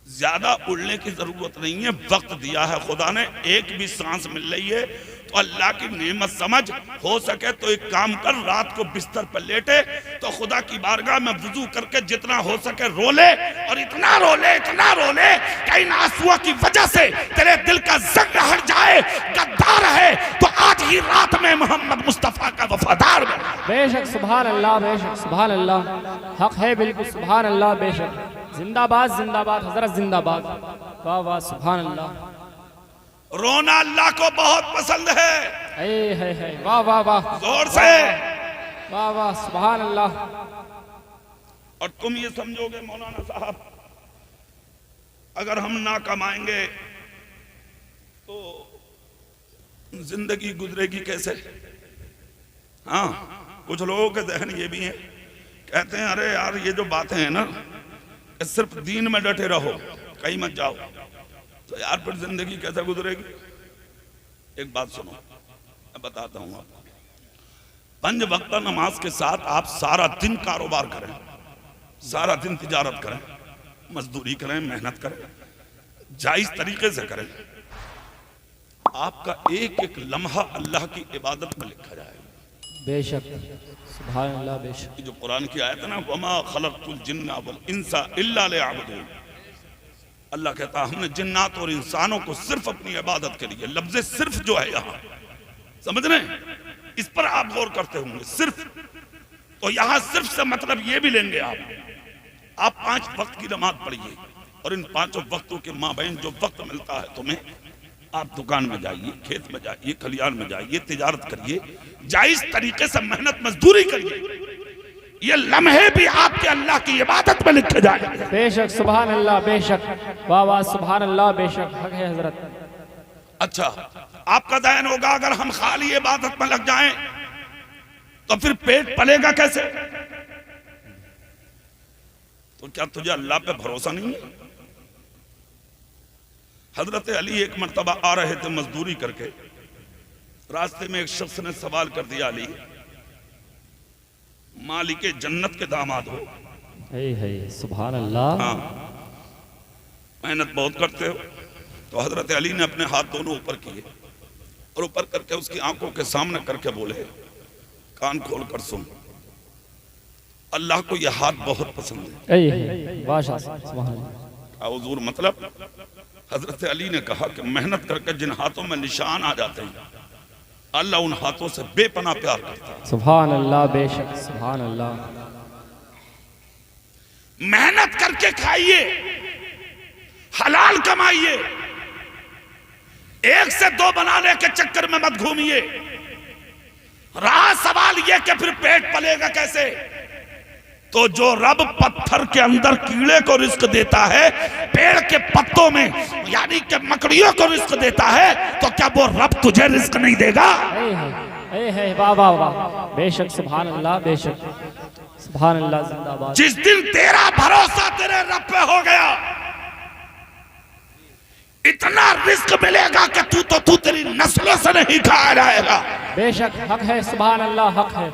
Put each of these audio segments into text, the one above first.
ज्यादा उड़ने की जरूरत नहीं है, वक्त दिया है खुदा ने, एक भी सांस मिल रही है तो अल्लाह की नेमत समझ। हो सके तो एक काम कर, रात को बिस्तर पर लेटे तो खुदा की बारगाह में वुजू करके जितना हो सके रो ले, और इतना रो ले कि इन आंसुओं की वजह से तेरे दिल का जंग हट जाए। गद्दार है तो आज ही रात में मोहम्मद मुस्तफा का वफादार बन। बेशक सुभान अल्लाह, बेशक सुभान अल्लाह, हक है बिल्कुल, सुभान अल्लाह, बेशक। जिंदाबाद जिंदाबाद हजरत जिंदाबाद, वाह वाह सुभान अल्लाह। रोना अल्लाह को बहुत पसंद है। है वाह वाह वाह, जोर से वाह वाह सुभान अल्लाह। और तुम ये समझोगे मौलाना साहब, अगर हम ना कमाएंगे तो जिंदगी गुजरेगी कैसे? हाँ, कुछ लोगों के जहन ये भी है, कहते हैं अरे यार ये जो बातें हैं ना, सिर्फ दीन में डटे रहो, कहीं मत जाओ, तो यार फिर जिंदगी कैसे गुजरेगी? एक बात सुनो, मैं बताता हूं आपको। 5 वक्त नमाज के साथ आप सारा दिन कारोबार करें, सारा दिन तिजारत करें, मजदूरी करें, मेहनत करें, जायज तरीके से करें, आपका एक एक लम्हा अल्लाह की इबादत में लिखा जाएगा। बेशक सुभान अल्लाह, बेशक। जो कुरान की आयत है ना, वमा खलक़तुल जिन्ना वल इंसा इल्ला लियअबुदून, अल्लाह कहता हमने जिन्नात और इंसानों को सिर्फ अपनी इबादत के लिए, लफ्ज़ सिर्फ जो है यहाँ समझ रहे हैं, इस पर आप गौर करते होंगे, सिर्फ। तो यहाँ सिर्फ से मतलब ये भी लेंगे आप 5 वक्त की नमाज पढ़िए, और इन 5 वक्तों के माबैन जो वक्त मिलता है तुम्हें, आप दुकान में जाइए, खेत में जाइए, खलियान में जाइए, तिजारत करिए, जायज तरीके से मेहनत मजदूरी करिए, ये लम्हे भी आपके अल्लाह की इबादत में लिखे जाएंगे। बेशक सुभान अल्लाह, बेशक, वाह वाह सुभान अल्लाह, बेशक, हक है हजरत। अच्छा, आपका दयन होगा अगर हम खाली इबादत में लग जाएं तो फिर पेट पलेगा कैसे? तो क्या तुझे अल्लाह पे भरोसा नहीं है? हजरत अली एक मर्तबा आ रहे थे मजदूरी करके, रास्ते में एक शख्स ने सवाल कर दिया, अली मालिक जन्नत के दामाद हो, सुभान अल्लाह, हाँ मेहनत बहुत करते हो। तो हजरत अली ने अपने हाथ दोनों ऊपर किए और ऊपर करके उसकी आंखों के सामने करके बोले, कान खोल कर सुन, अल्लाह को यह हाथ बहुत पसंद है। हुजूर मतलब? हजरत अली ने कहा कि मेहनत करके जिन हाथों में निशान आ जाते हैं, अल्लाह उन हाथों से बेपनाह प्यार करता है। सुभान अल्लाह, बेशक सुभान अल्लाह। मेहनत करके खाइए, हलाल कमाइए, 1 से 2 बनाने के चक्कर में मत घूमिए। रहा सवाल यह कि फिर पेट पलेगा कैसे? तो जो रब पत्थर के अंदर कीड़े को रिस्क देता है, पेड़ के पत्तों में यानी कि मकड़ियों को रिस्क देता है, तो क्या वो रब तुझे रिस्क नहीं देगा? वाह वाह वाह, बेशक सुभान अल्लाह, बेशक सुभान अल्लाह, जिंदाबाद। जिस दिन तेरा भरोसा तेरे रब पे हो गया, इतना रिस्क मिलेगा कि तू तेरी नस्लों से नहीं खाया जाएगा। बेशक हक है, सुभान अल्लाह, हक है,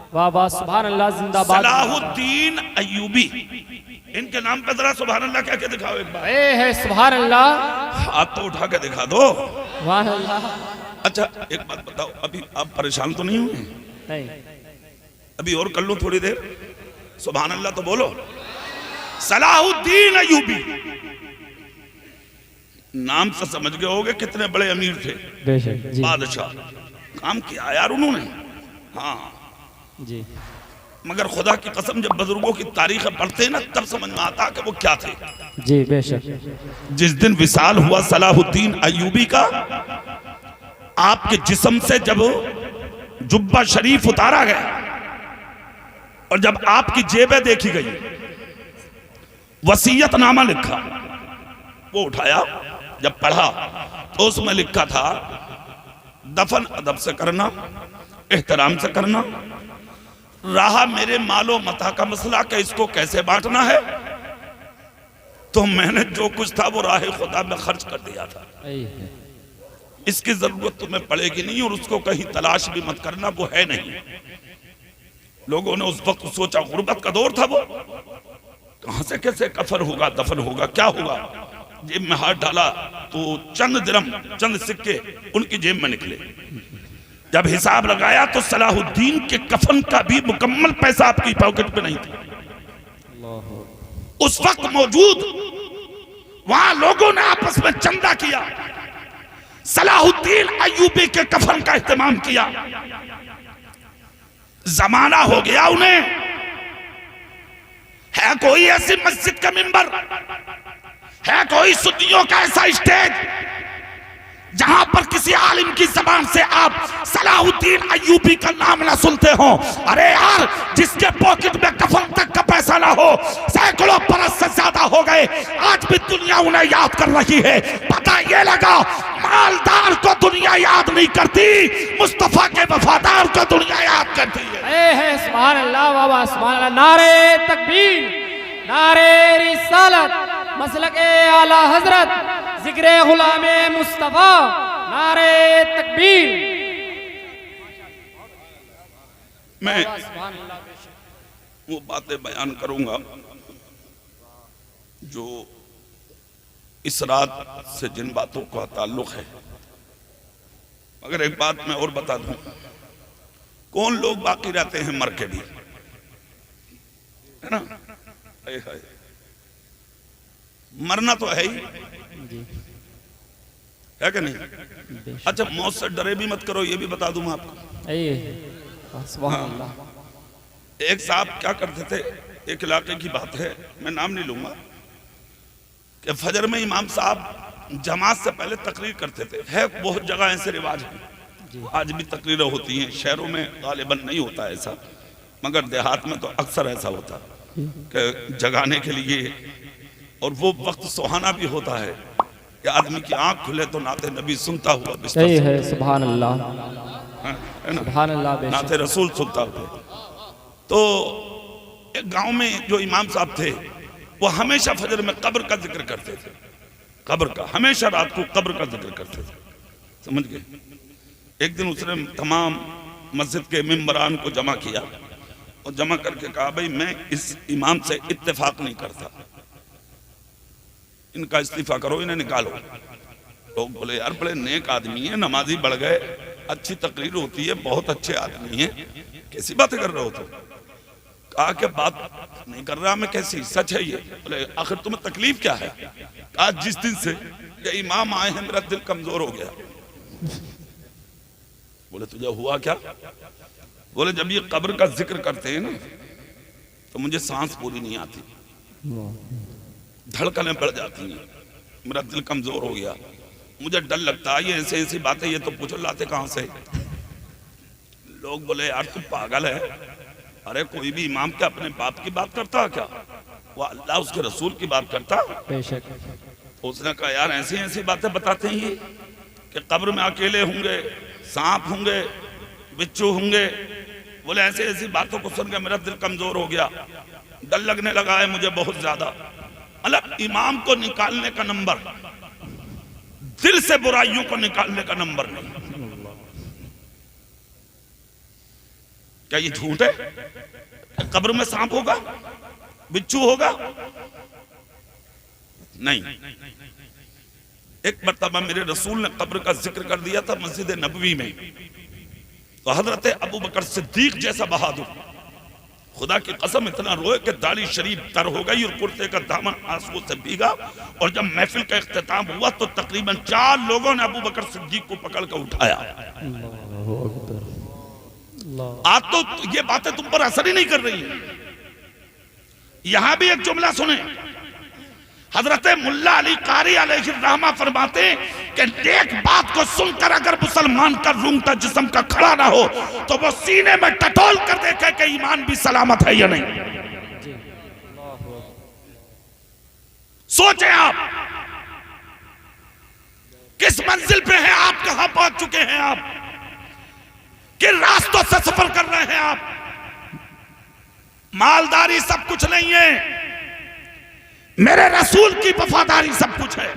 वाह वाह सुभान अल्लाह, जिंदाबाद। सलाहुद्दीन अय्यूबी, इनके नाम पे जरा सुभान अल्लाह क्या क्या दिखाओ एक बार। है सुभान अल्लाह, हाथ तो उठा के दिखा दो। वाह अल्लाह। अच्छा एक बात बताओ, अभी आप परेशान तो नहीं हुए? नहीं। अभी और कर लो थोड़ी देर, सुभान अल्लाह तो बोलो। सलाहुद्दीन अय्यूबी, नाम से समझ गए होगे कितने बड़े अमीर थे, बेशक जी, बादशाह। काम किया यार उन्होंने, हाँ जी। मगर खुदा की कसम जब बुजुर्गों की तारीख पढ़ते हैं ना, तब समझ में आता कि वो क्या थे। जी बेशक। जिस दिन विसाल हुआ सलाहुद्दीन अय्यूबी का, आपके जिस्म से जब जुब्बा शरीफ उतारा गया और जब आपकी जेबें देखी गई, वसीयतनामा लिखा, वो उठाया, जब पढ़ा तो उसमें लिखा था दफन अदब से करना, एहतराम से करना, रहा मेरे मालो मता का मसला कि इसको कैसे बांटना है, तो मैंने जो कुछ था वो राह खुदा में खर्च कर दिया था। इसकी जरूरत तुम्हें पड़ेगी नहीं और उसको कहीं तलाश भी मत करना, वो है नहीं। लोगों ने उस वक्त सोचा, गुर्बत का दौर था वो, कहां से कैसे कफन होगा, दफन होगा, क्या होगा। जेब में हाथ डाला तो चंद दिरहम, चंद सिक्के उनकी जेब में निकले। जब हिसाब लगाया तो सलाहुद्दीन के कफन का भी मुकम्मल पैसा आपकी पॉकेट में नहीं था। उस वक्त मौजूद वहां लोगों ने आपस में चंदा किया, सलाहुद्दीन अय्यूबी के कफन का इस्तेमाल किया। जमाना हो गया उन्हें, है कोई ऐसी मस्जिद का मिंबर, है कोई सुन्नियों का ऐसा स्टेज जहां पर किसी आलिम की जबान से आप सलाहुद्दीन अय्यूबी का नाम ना सुनते हो। अरे यार, जिसके पॉकेट में कफन तक का पैसा ना हो, सैकड़ों बरस से ज्यादा हो गए, आज भी दुनिया उन्हें याद कर रही है। पता ये लगा, मालदार को दुनिया याद नहीं करती, मुस्तफा के वफादार को दुनिया याद करती है। सुभान अल्लाह बाबा, सुभान अल्लाह। नारे तकबीर, नारे रिसालत, मसलके आला हजरत, जिक्रे गुलामे मुस्तफा, नारे तकबीर। मैं वो बातें बयान करूंगा जो इस रात से जिन बातों का ताल्लुक है। मगर एक बात मैं और बता दूं, कौन लोग बाकी रहते हैं मर के भी, है ना। मरना तो है ही, है कि नहीं। अच्छा, मौत से डरे भी मत करो, ये भी बता दूं आपको। सुभान अल्लाह। एक साहब क्या करते थे, एक इलाके की बात है, मैं नाम नहीं लूंगा, कि फजर में इमाम साहब जमात से पहले तकरीर करते थे। है बहुत जगह ऐसे रिवाज है, आज भी तकरीरें होती हैं, शहरों में गालिबन नहीं होता ऐसा, मगर देहात में तो अक्सर ऐसा होता कि जगाने के लिए, और वो वक्त सुहाना भी होता है कि आदमी की आंख खुले तो नाते नबी सुनता हुआ बिस्तर सही है। सुभान अल्लाह, है ना, सुभान अल्लाह, नाते रसूल सुनता हुआ। तो एक गांव में जो इमाम साहब थे, वो हमेशा फजर में कब्र का जिक्र करते थे, कब्र का, हमेशा रात को कब्र का जिक्र करते थे, समझ गए। एक दिन उसने तमाम मस्जिद के मेंबरान को जमा किया और जमा करके कहा, भाई मैं इस इमाम से इत्तेफाक नहीं करता, इनका इस्तीफा करो, इन्हें निकालो। लोग बोले यार बड़े नेक आदमी है, नमाजी बढ़ गए, अच्छी तकरीर होती है, बहुत अच्छे आदमी है, कैसी बातें कर रहे हो तुम। कहा कि बात नहीं कर रहा मैं, कैसी, सच है ये। बोले आखिर तुम्हें तकलीफ क्या है। कहा जिस दिन से ये इमाम आए हैं मेरा दिल कमजोर हो गया। बोले तुझे हुआ क्या। बोले जब ये कब्र का जिक्र करते हैं ना तो मुझे सांस पूरी नहीं आती, धड़कनें बढ़ जाती हैं, मेरा दिल कमजोर हो गया, मुझे डर लगता है। ये ऐसे ऐसी बातें, ये तो पूछो लाते कहां से। लोग बोले यार तू पागल है, अरे कोई भी इमाम क्या अपने बाप की बात करता है क्या, वो अल्लाह उसके रसूल की बात करता। बेशक। उसने कहा यार ऐसी ऐसी बातें बताते हैं कि कब्र में अकेले होंगे, सांप होंगे, बिच्छू होंगे। बोले ऐसे ऐसी बातों को सुनकर मेरा दिल कमजोर हो गया, डर लगने लगा है मुझे बहुत ज्यादा। मतलब इमाम को निकालने का नंबर, दिल से बुराइयों को निकालने का नंबर नहीं। क्या ये झूठ है? कब्र में सांप होगा, बिच्छू होगा? नहीं। एक मर्तबा मेरे रसूल ने कब्र का जिक्र कर दिया था मस्जिद नबवी में, तो हजरत अबू बकर सिद्दीक जैसा बहादुर खुदा की कसम इतना रोए कि दाढ़ी शरीफ तर हो गई और कुर्ते का दामन आंसुओं से भीगा। और जब महफिल का इख्तिताम हुआ तो तकरीबन 4 लोगों ने अबू बकर सिद्दीक को पकड़ कर उठाया। आज तो ये बातें तुम पर असर ही नहीं कर रही है। यहां भी एक जुमला सुने, हजरत मुल्ला अली कारी अलैहिर्रहमा फरमाते कि नेक बात को सुनकर अगर मुसलमान का रूंगता जिस्म का खड़ा ना हो तो वो सीने में टटोल कर देखे कि ईमान भी सलामत है या नहीं। सोचें आप किस मंजिल पे हैं आप, कहां पहुंच चुके हैं आप, किन रास्तों से सफर कर रहे हैं आप। मालदारी सब कुछ नहीं है, मेरे रसूल की वफादारी सब कुछ है।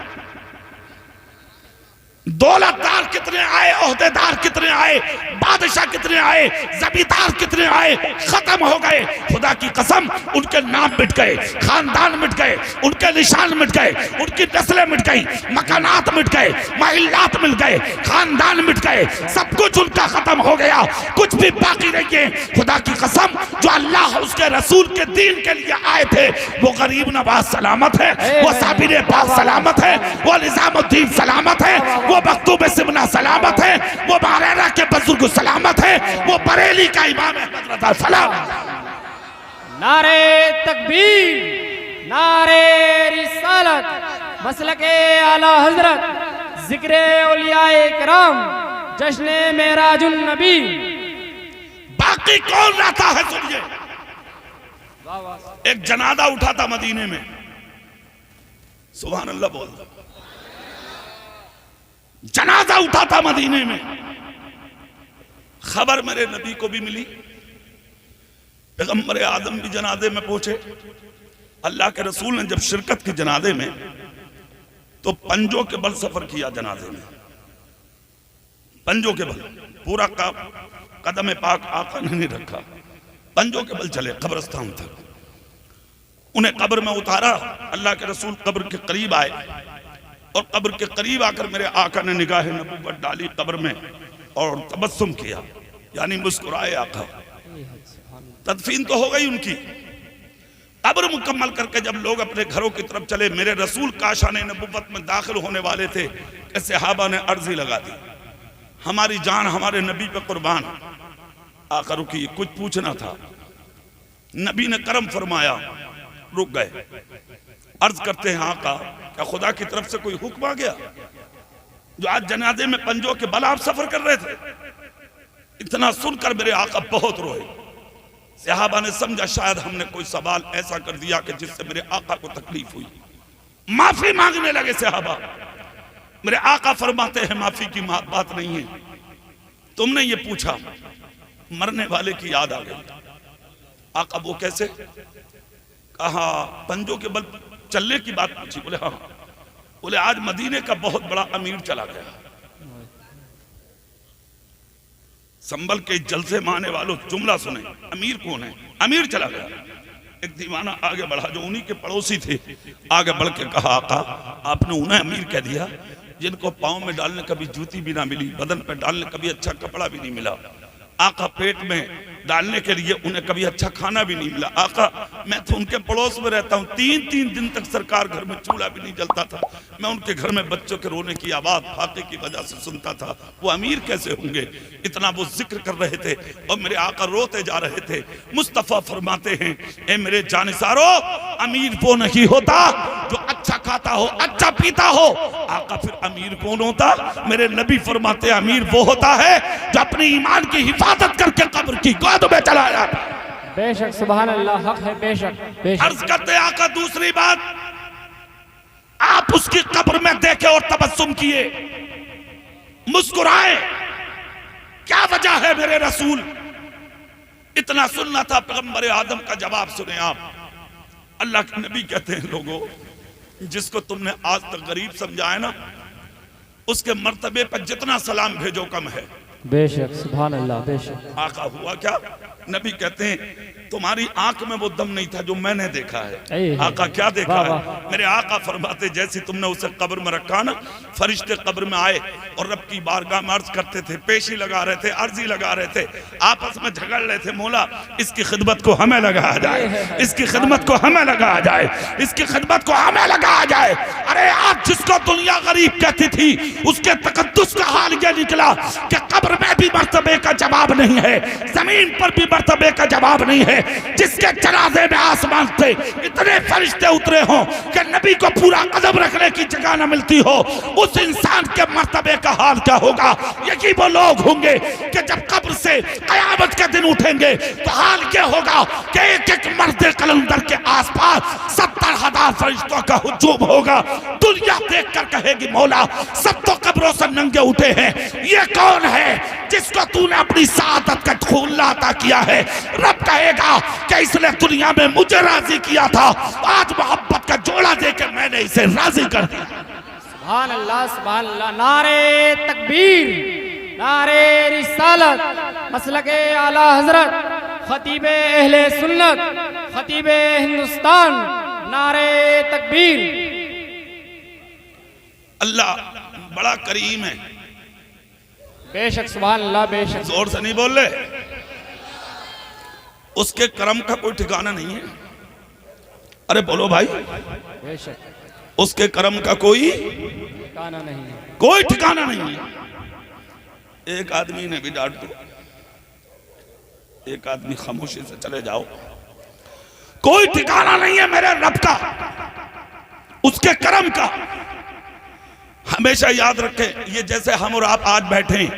दौलतदार कितने आए, ओहदेदार कितने आए, बादशाह कितने आए, जमींदार कितने आए, खत्म हो गए। खुदा की कसम उनके नाम मिट गए, खानदान मिट गए, उनके निशान मिट गए, उनकी नस्लें मिट गई, मकानात मिट गए, महिलात मिल गए, खानदान मिट गए, सब कुछ उनका खत्म हो गया, कुछ भी बाकी नहीं है। खुदा की कसम जो अल्लाह उसके रसूल के दीन के लिए आए थे वो गरीब नवाज सलामत है, वो साबिर बाग सलामत है, वो निजामुद्दीन सलामत है, वो मखदूम सिमना सलामत है, वो बारेरा के बुजुर्ग सलामत है, वो बरेली का इमाम अहमद रज़ा सलामत। नारे तकबीर, नारे रिसालत, मसलके आला हजरत, जिक्रे औलियाए किराम, जश्ने मेराजुन नबी। बाकी कौन रहता है सुनिए। एक जनाजा उठा था मदीने में, सुभान अल्लाह बोल, जनाजा उठा था मदीने में। खबर मेरे नबी को भी मिली, पैगंबर आदम भी जनाजे में पहुंचे। अल्लाह के रसूल ने जब शिरकत की जनाजे में तो पंजों के बल सफर किया जनाजे में, पंजों के बल, पूरा कदम पाक आका ने नहीं रखा, पंजों के बल चले कब्रिस्तान तक। उन्हें कब्र में उतारा, अल्लाह के रसूल कब्र के करीब आए और कब्र के करीब आकर मेरे आका ने निगाह नबूवत डाली कब्र में और तबस्सुम किया, यानी मुस्कुराए आका। तदफीन तो हो गई उनकी। कब्र मुकम्मल करके जब लोग अपने घरों की तरफ चले, मेरे रसूल काशाने नबूवत में दाखिल होने वाले थे कि सहाबा ने अर्जी लगा दी, हमारी जान हमारे नबी पे कुर्बान। आका रुकी, कुछ पूछना था। नबी ने करम फरमाया, रुक गए। अर्ज करते हैं आका, क्या खुदा की तरफ से कोई हुक्म आ गया? जो आज जनाजे में पंजों के बल आप सफर कर रहे थे। इतना सुनकर मेरे आका बहुत रोए। सहाबा ने समझा शायद हमने कोई सवाल ऐसा कर दिया कि जिससे मेरे आका को तकलीफ हुई, माफी मांगने लगे सहाबा। मेरे आका फरमाते हैं माफी की बात नहीं है, तुमने ये पूछा, मरने वाले की याद आ गई। आका वो कैसे? कहा पंजों के बल चलने की बात पूछी। बोले हाँ। बोले आज मदीने का बहुत बड़ा अमीर चला गया। संभल के जलसे में आने वालों जुमला सुने, अमीर कौन है? अमीर चला गया। एक दीवाना आगे बढ़ा जो उन्हीं के पड़ोसी थे, आगे बढ़ के कहा आका आपने उन्हें अमीर कह दिया जिनको पाँव में डालने कभी जूती भी ना मिली, बदन पे डालने कभी अच्छा कपड़ा भी नहीं मिला, आका पेट में डालने के लिए उन्हें कभी अच्छा खाना भी नहीं मिला। आका मैं तो उनके पड़ोस में रहता हूँ, 3-3 दिन तक सरकार घर में चूल्हा भी नहीं जलता था, मैं उनके घर में बच्चों के रोने की आवाज फाके की वजह से सुनता था। वो अमीर कैसे होंगे? इतना वो जिक्र कर रहे थे और मेरे आका रोते जा रहे थे। मुस्तफा फरमाते हैं, ए मेरे जानिसारो, अमीर वो नहीं होता जो अच्छा खाता हो, अच्छा पीता हो। आका फिर अमीर कौन होता? मेरे नबी फरमाते अमीर वो होता है जो अपने ईमान की हिफाजत करके कब्र की गोद में चला जाता। बेशक सुभान अल्लाह, हक है, बेशक बेशक। अर्ज करते आका दूसरी बात, आप उसकी कब्र में देखे और तबस्सुम किए, मुस्कुराए, क्या वजह है मेरे रसूल? इतना सुनना था। पैगंबर आदम का जवाब सुने आप। अल्लाह के नबी कहते हैं लोगों, जिसको तुमने आज तक गरीब समझा है ना, उसके मर्तबे पर जितना सलाम भेजो कम है। बेशक सुभान अल्लाह, बेशक। आका हुआ क्या? नबी कहते हैं तुम्हारी आंख में वो दम नहीं था जो मैंने देखा है। आका क्या देखा है? मेरे आका फरमाते जैसे तुमने उसे कब्र में रखा ना, फरिश्ते कब्र में आए और रब की बारगाह में अर्ज करते थे, पेशी लगा रहे थे, अर्जी लगा रहे थे, आपस में झगड़ रहे थे, मौला इसकी खिदमत को हमें लगाया जाए, इसकी खिदमत को हमें लगाया जाए, इसकी खिदमत को हमें लगाया जाए। अरे आज जिसको दुनिया गरीब कहती थी उसके तकद्दुस का हाल यह निकला कि कब्र में भी मर्तबे का जवाब नहीं है, जमीन पर भी मर्तबे का जवाब नहीं है। जिसके जनाजे में आसमान से इतने फरिश्ते उतरे हों कि नबी को पूरा कदम रखने की जगह न मिलती हो, उस इंसान के मर्तबे का हाल क्या होगा? यही वो लोग होंगे कि जब कब्र से कयामत के दिन उठेंगे तो हाल क्या होगा कि एक एक मर्द कलंदर के आसपास 70,000 फरिश्तों का हुजूम होगा। दुनिया देखकर कहेगी मौला सब तो कब्रों से नंगे उठे हैं, ये कौन है जिसको तूने अपनी सादत का खूल्ला अता किया है? रब कहेगा कि इसने दुनिया में मुझे राजी किया था, आज मोहब्बत का जोड़ा देकर मैंने इसे राजी कर दिया। सुभान अल्लाह सुभान अल्लाह। नारे तकबीर, नारे रिसालत, मसलके आला हजरत, खतीबे अहले सुन्नत, खतीबे हिंदुस्तान, नारे तकबीर। अल्लाह बड़ा करीम है। बेशक सुभान अल्लाह बेशक। जोर से नहीं बोल रहे। उसके कर्म का कोई ठिकाना नहीं है। अरे बोलो भाई। बेशक उसके कर्म का कोई ठिकाना नहीं है। कोई ठिकाना नहीं है। एक आदमी ने भी डांट दो, एक आदमी खामोशी से चले जाओ। कोई ठिकाना नहीं है मेरे रब का, उसके कर्म का। हमेशा याद रखें, ये जैसे हम और आप आज बैठे हैं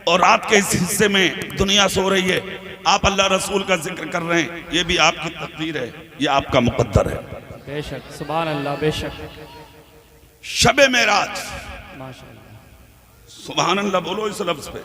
और रात के इस हिस्से में दुनिया सो रही है, आप अल्लाह रसूल का जिक्र कर रहे हैं, ये भी आपकी तकदीर है, ये आपका मुकद्दर है। बेशक सुभान अल्लाह बेशक। शबे मेराज, माशाअल्लाह सुभान अल्लाह बोलो इस लफ्ज पे।